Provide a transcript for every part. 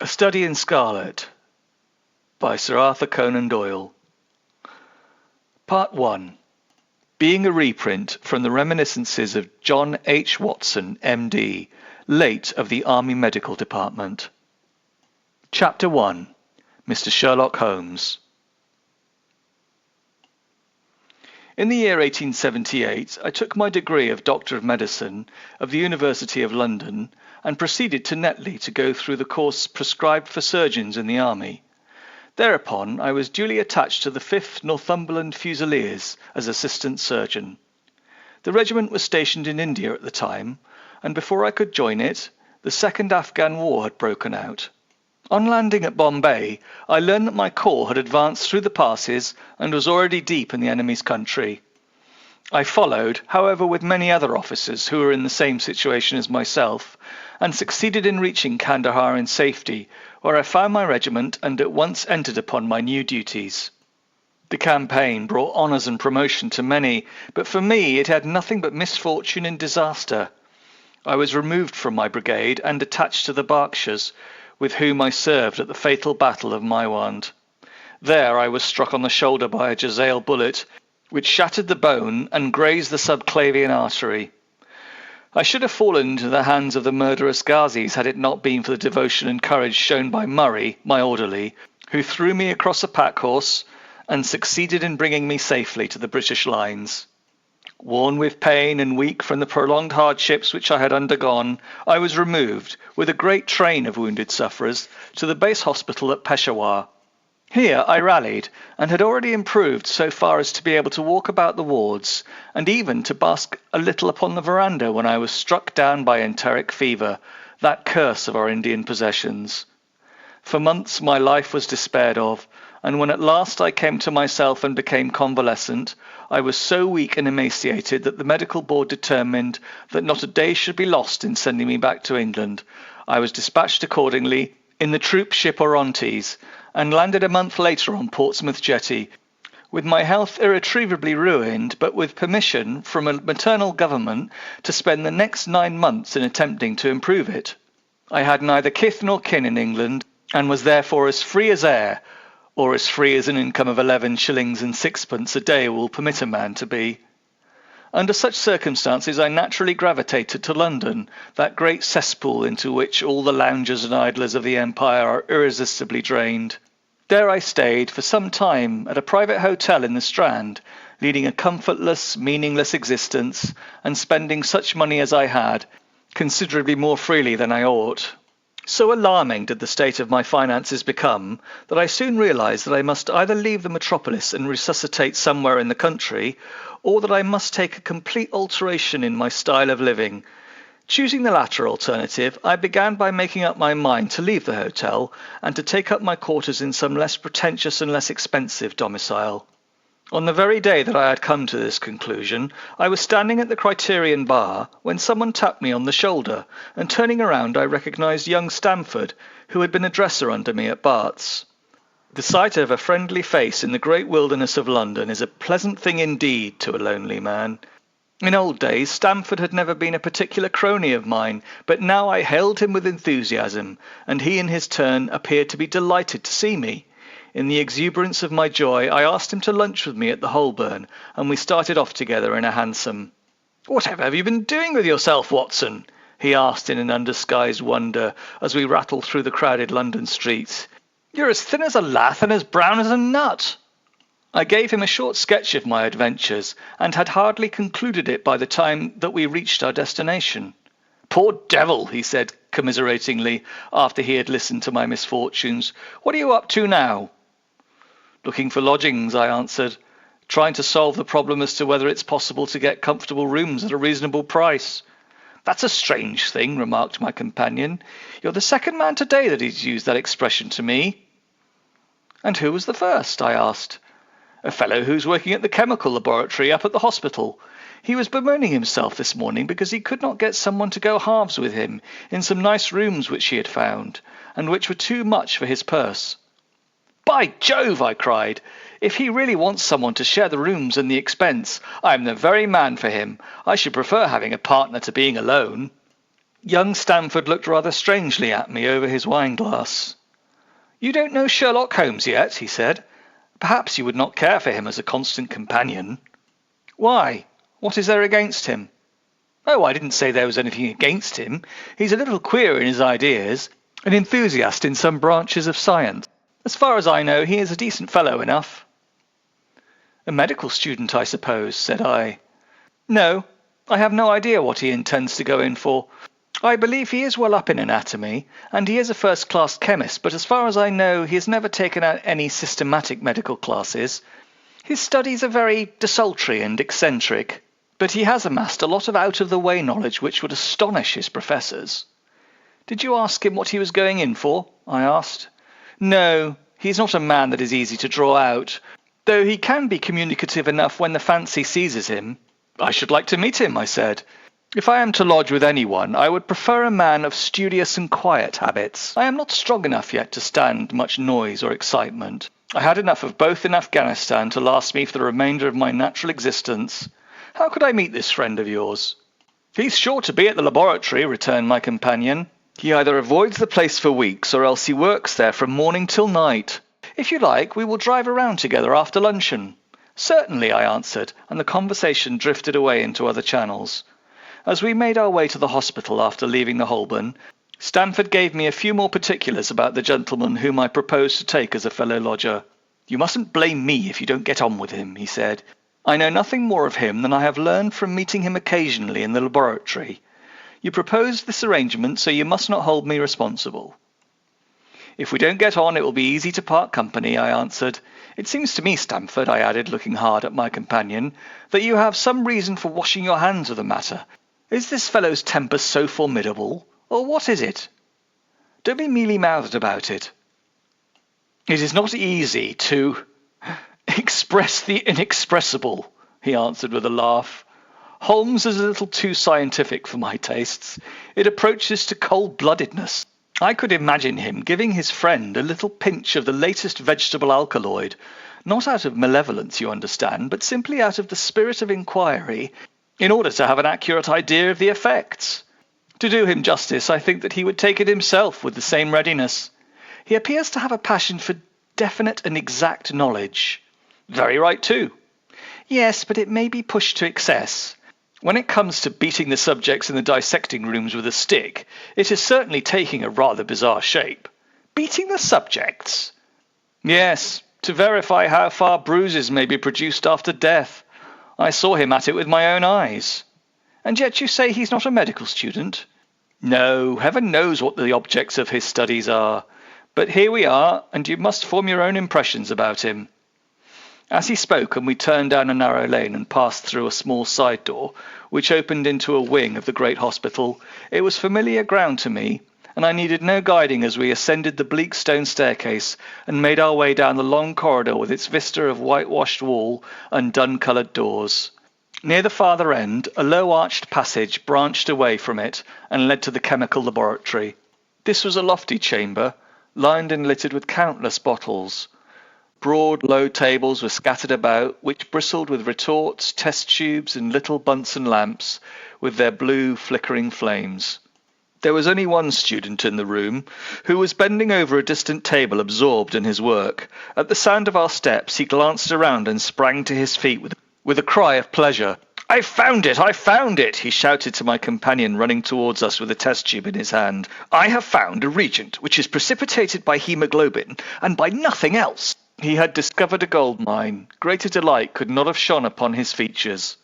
A Study in Scarlet by Sir Arthur Conan Doyle. Part 1. Being a reprint from the reminiscences of John H. Watson, M.D., late of the Army Medical Department. Chapter 1. Mr. Sherlock Holmes. In the year 1878, I took my degree of Doctor of Medicine of the University of London and proceeded to Netley to go through the course prescribed for surgeons in the Army. Thereupon, I was duly attached to the 5th Northumberland Fusiliers as assistant surgeon. The regiment was stationed in India at the time, and before I could join it, the Second Afghan War had broken out. On landing at Bombay, I learned that my corps had advanced through the passes and was already deep in the enemy's country. I followed, however, with many other officers who were in the same situation as myself, and succeeded in reaching Kandahar in safety, where I found my regiment and at once entered upon my new duties. The campaign brought honours and promotion to many, but for me it had nothing but misfortune and disaster. I was removed from my brigade and attached to the Berkshires, with whom I served at the fatal battle of Maiwand. There I was struck on the shoulder by a jezail bullet, which shattered the bone and grazed the subclavian artery. I should have fallen into the hands of the murderous Ghazis had it not been for the devotion and courage shown by Murray, my orderly, who threw me across a pack horse and succeeded in bringing me safely to the British lines. Worn with pain and weak from the prolonged hardships which I had undergone, I was removed, with a great train of wounded sufferers, to the base hospital at Peshawar. Here I rallied, and had already improved so far as to be able to walk about the wards, and even to bask a little upon the veranda when I was struck down by enteric fever, that curse of our Indian possessions. For months my life was despaired of, and when at last I came to myself and became convalescent, I was so weak and emaciated that the medical board determined that not a day should be lost in sending me back to England. I was dispatched accordingly in the troop ship Orontes, and landed a month later on Portsmouth Jetty, with my health irretrievably ruined, but with permission from a maternal government to spend the next 9 months in attempting to improve it. I had neither kith nor kin in England, and was therefore as free as air, or as free as an income of 11 shillings and sixpence a day will permit a man to be. Under such circumstances I naturally gravitated to London, that great cesspool into which all the loungers and idlers of the empire are irresistibly drained. There I stayed for some time at a private hotel in the Strand, leading a comfortless, meaningless existence, and spending such money as I had, considerably more freely than I ought. So alarming did the state of my finances become that I soon realized that I must either leave the metropolis and resuscitate somewhere in the country, or that I must take a complete alteration in my style of living. Choosing the latter alternative, I began by making up my mind to leave the hotel and to take up my quarters in some less pretentious and less expensive domicile. On the very day that I had come to this conclusion, I was standing at the Criterion bar when someone tapped me on the shoulder, and turning around I recognised young Stamford, who had been a dresser under me at Bart's. The sight of a friendly face in the great wilderness of London is a pleasant thing indeed to a lonely man. In old days Stamford had never been a particular crony of mine, but now I hailed him with enthusiasm, and he in his turn appeared to be delighted to see me. In the exuberance of my joy, I asked him to lunch with me at the Holborn, and we started off together in a hansom. "Whatever have you been doing with yourself, Watson?" he asked in an undisguised wonder, as we rattled through the crowded London streets. "You're as thin as a lath and as brown as a nut." I gave him a short sketch of my adventures, and had hardly concluded it by the time that we reached our destination. "Poor devil," he said commiseratingly, after he had listened to my misfortunes. "What are you up to now?" "Looking for lodgings," I answered, "trying to solve the problem as to whether it's possible to get comfortable rooms at a reasonable price." "That's a strange thing," remarked my companion. "You're the second man today that has used that expression to me." "And who was the first?" I asked. "A fellow who's working at the chemical laboratory up at the hospital. He was bemoaning himself this morning because he could not get someone to go halves with him in some nice rooms which he had found, and which were too much for his purse." "By Jove!" I cried. "If he really wants someone to share the rooms and the expense, I am the very man for him. I should prefer having a partner to being alone." Young Stamford looked rather strangely at me over his wine-glass. "You don't know Sherlock Holmes yet," he said. "Perhaps you would not care for him as a constant companion." "Why? What is there against him?" "Oh, I didn't say there was anything against him. He's a little queer in his ideas, an enthusiast in some branches of science. As far as I know, he is a decent fellow enough." "A medical student, I suppose," said I. "No, I have no idea what he intends to go in for. I believe he is well up in anatomy, and he is a first-class chemist, but as far as I know, he has never taken out any systematic medical classes. His studies are very desultory and eccentric, but he has amassed a lot of out-of-the-way knowledge which would astonish his professors." "Did you ask him what he was going in for?" I asked. "No, he's not a man that is easy to draw out, though he can be communicative enough when the fancy seizes him." "I should like to meet him," I said. "If I am to lodge with anyone, I would prefer a man of studious and quiet habits. I am not strong enough yet to stand much noise or excitement. I had enough of both in Afghanistan to last me for the remainder of my natural existence. How could I meet this friend of yours?" "He's sure to be at the laboratory," returned my companion. "He either avoids the place for weeks, or else he works there from morning till night. If you like, we will drive around together after luncheon." "Certainly," I answered, and the conversation drifted away into other channels. As we made our way to the hospital after leaving the Holborn, Stamford gave me a few more particulars about the gentleman whom I proposed to take as a fellow lodger. "You mustn't blame me if you don't get on with him," he said. "I know nothing more of him than I have learned from meeting him occasionally in the laboratory. You proposed this arrangement, so you must not hold me responsible." "If we don't get on, it will be easy to part company," I answered. "It seems to me, Stamford," I added, looking hard at my companion, "that you have some reason for washing your hands of the matter. Is this fellow's temper so formidable, or what is it? Don't be mealy-mouthed about it." "It is not easy to express the inexpressible," he answered with a laugh. "Holmes is a little too scientific for my tastes. It approaches to cold-bloodedness. I could imagine him giving his friend a little pinch of the latest vegetable alkaloid, not out of malevolence, you understand, but simply out of the spirit of inquiry, in order to have an accurate idea of the effects. To do him justice, I think that he would take it himself with the same readiness. He appears to have a passion for definite and exact knowledge." "Very right, too." "Yes, but it may be pushed to excess. When it comes to beating the subjects in the dissecting rooms with a stick, it is certainly taking a rather bizarre shape." "Beating the subjects?" "Yes, to verify how far bruises may be produced after death. I saw him at it with my own eyes." "And yet you say he's not a medical student?" "No, heaven knows what the objects of his studies are. But here we are, and you must form your own impressions about him." As he spoke, and we turned down a narrow lane and passed through a small side door, which opened into a wing of the great hospital, it was familiar ground to me, and I needed no guiding as we ascended the bleak stone staircase and made our way down the long corridor with its vista of whitewashed wall and dun-coloured doors. Near the farther end, a low-arched passage branched away from it and led to the chemical laboratory. This was a lofty chamber, lined and littered with countless bottles. Broad, low tables were scattered about, which bristled with retorts, test tubes, and little Bunsen lamps with their blue, flickering flames. There was only one student in the room, who was bending over a distant table absorbed in his work. At the sound of our steps, he glanced around and sprang to his feet with a cry of pleasure. "I've found it! I've found it!" he shouted to my companion, running towards us with a test tube in his hand. "I have found a reagent which is precipitated by hemoglobin, and by nothing else." He had discovered a gold mine. Greater delight could not have shone upon his features.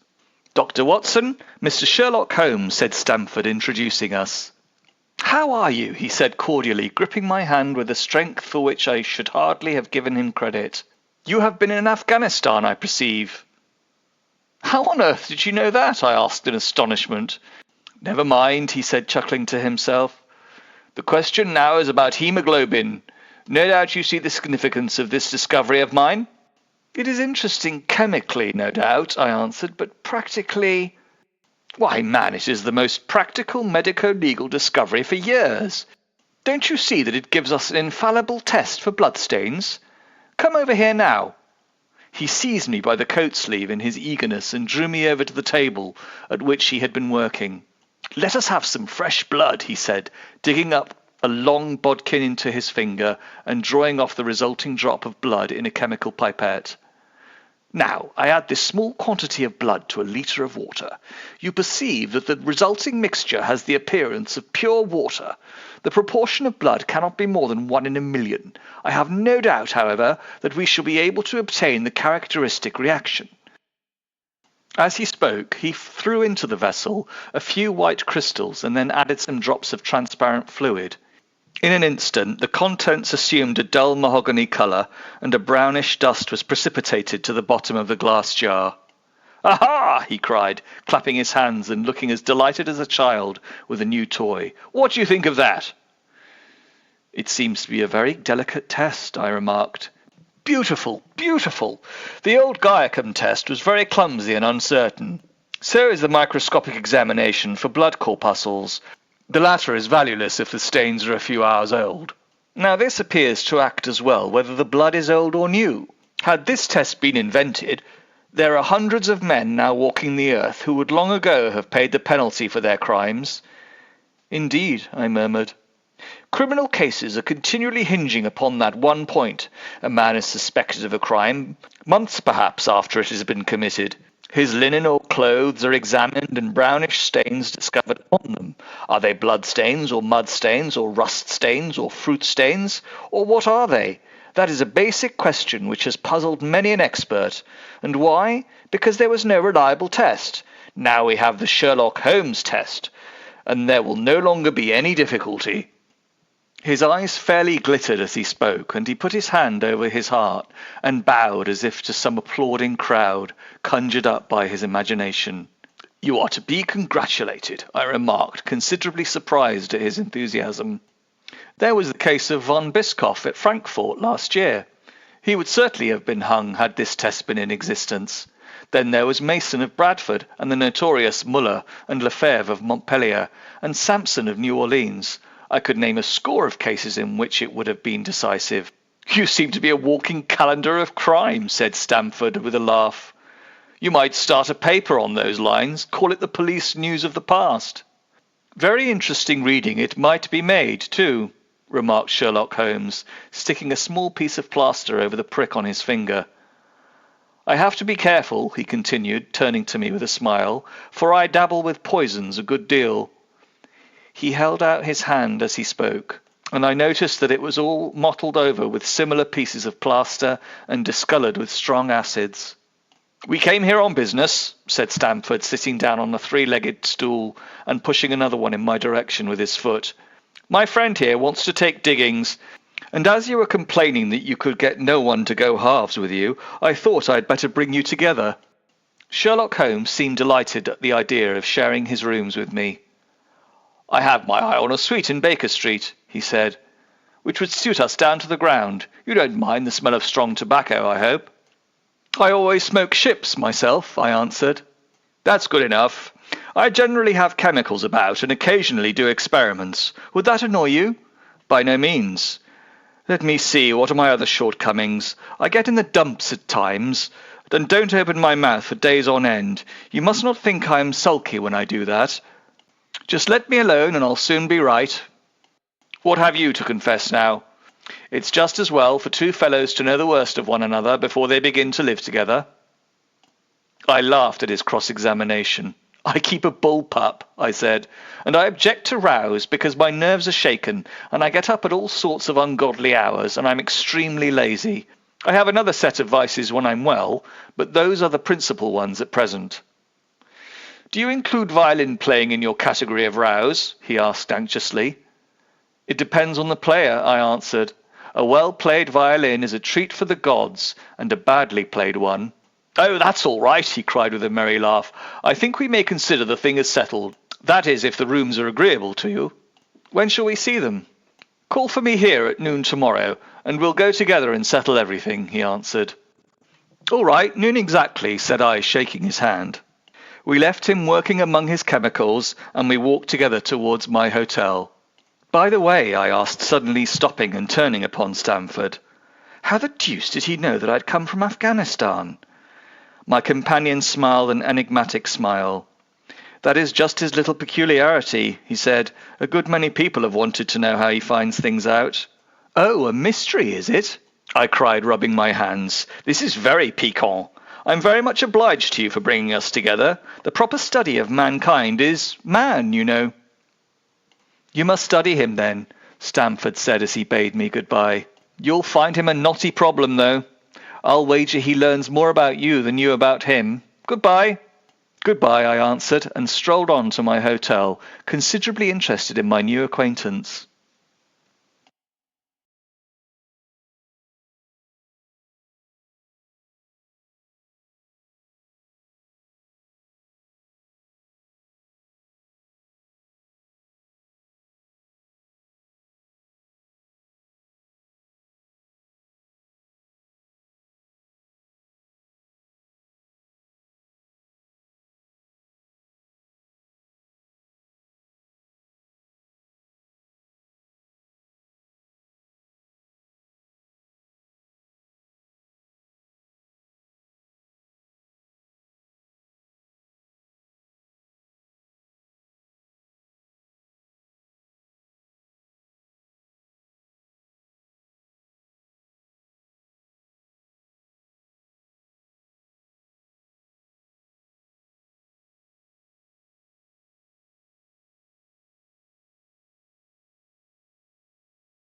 "Dr. Watson, Mr. Sherlock Holmes," said Stamford, introducing us. "How are you?" he said cordially, gripping my hand with a strength for which I should hardly have given him credit. "You have been in Afghanistan, I perceive." "How on earth did you know that?" I asked in astonishment. "Never mind," he said, chuckling to himself. "The question now is about hemoglobin. No doubt you see the significance of this discovery of mine?" "It is interesting chemically, no doubt," I answered, "but practically—" "Why, man, it is the most practical medico-legal discovery for years. Don't you see that it gives us an infallible test for bloodstains? Come over here now." He seized me by the coat sleeve in his eagerness and drew me over to the table at which he had been working. "Let us have some fresh blood," he said, digging up a long bodkin into his finger and drawing off the resulting drop of blood in a chemical pipette. Now, I add this small quantity of blood to a litre of water. You perceive that the resulting mixture has the appearance of pure water. The proportion of blood cannot be more than 1 in a million. I have no doubt, however, that we shall be able to obtain the characteristic reaction. As he spoke, he threw into the vessel a few white crystals and then added some drops of transparent fluid. In an instant, the contents assumed a dull mahogany colour, and a brownish dust was precipitated to the bottom of the glass jar. "Aha!" he cried, clapping his hands and looking as delighted as a child with a new toy. "What do you think of that?" "It seems to be a very delicate test," I remarked. "Beautiful, beautiful. The old Guiacum test was very clumsy and uncertain. So is the microscopic examination for blood corpuscles. The latter is valueless if the stains are a few hours old. Now this appears to act as well whether the blood is old or new. Had this test been invented, there are hundreds of men now walking the earth who would long ago have paid the penalty for their crimes." "Indeed," I murmured. "Criminal cases are continually hinging upon that one point. A man is suspected of a crime, months perhaps after it has been committed. His linen or clothes are examined and brownish stains discovered upon them. Are they blood stains or mud stains or rust stains or fruit stains? Or what are they? That is a basic question which has puzzled many an expert. And why? Because there was no reliable test. Now we have the Sherlock Holmes test, and there will no longer be any difficulty." His eyes fairly glittered as he spoke, and he put his hand over his heart and bowed as if to some applauding crowd conjured up by his imagination. "You are to be congratulated," I remarked, considerably surprised at his enthusiasm. "There was the case of von Bischoff at Frankfurt last year. He would certainly have been hung had this test been in existence. Then there was Mason of Bradford, and the notorious Muller and Lefebvre of Montpellier, and Sampson of New Orleans. I could name a score of cases in which it would have been decisive." "You seem to be a walking calendar of crime," said Stamford with a laugh. "You might start a paper on those lines, call it the Police News of the Past." "Very interesting reading it might be made, too," remarked Sherlock Holmes, sticking a small piece of plaster over the prick on his finger. "I have to be careful," he continued, turning to me with a smile, "for I dabble with poisons a good deal." He held out his hand as he spoke, and I noticed that it was all mottled over with similar pieces of plaster and discoloured with strong acids. "We came here on business," said Stamford, sitting down on a 3-legged stool and pushing another one in my direction with his foot. "My friend here wants to take diggings, and as you were complaining that you could get no one to go halves with you, I thought I'd better bring you together." Sherlock Holmes seemed delighted at the idea of sharing his rooms with me. "I have my eye on a suite in Baker Street," he said, "which would suit us down to the ground. You don't mind the smell of strong tobacco, I hope?" "I always smoke ships myself," I answered. "That's good enough. I generally have chemicals about and occasionally do experiments. Would that annoy you?" "By no means. Let me see, what are my other shortcomings? I get in the dumps at times, and don't open my mouth for days on end. You must not think I am sulky when I do that. Just let me alone and I'll soon be right. What have you to confess now? It's just as well for two fellows to know the worst of one another before they begin to live together." I laughed at his cross-examination. "I keep a bull-pup," I said, "and I object to rows because my nerves are shaken and I get up at all sorts of ungodly hours and I'm extremely lazy. I have another set of vices when I'm well, but those are the principal ones at present." "Do you include violin playing in your category of rows?" he asked anxiously. "It depends on the player," I answered. "A well-played violin is a treat for the gods, and a badly played one—" "Oh, that's all right," he cried with a merry laugh. "I think we may consider the thing as settled. That is, if the rooms are agreeable to you." "When shall we see them?" "Call for me here at noon tomorrow, and we'll go together and settle everything," he answered. "All right, noon exactly," said I, shaking his hand. We left him working among his chemicals, and we walked together towards my hotel. "By the way," I asked, suddenly stopping and turning upon Stamford, "how the deuce did he know that I'd come from Afghanistan?" My companion smiled an enigmatic smile. That is just his little peculiarity, he said. A good many people have wanted to know how he finds things out. Oh, a mystery, is it? I cried, rubbing my hands. This is very piquant. I'm very much obliged to you for bringing us together. The proper study of mankind is man, you know. You must study him, then, Stamford said as he bade me goodbye. You'll find him a knotty problem, though. I'll wager he learns more about you than you about him. Goodbye. Goodbye, I answered, and strolled on to my hotel, considerably interested in my new acquaintance.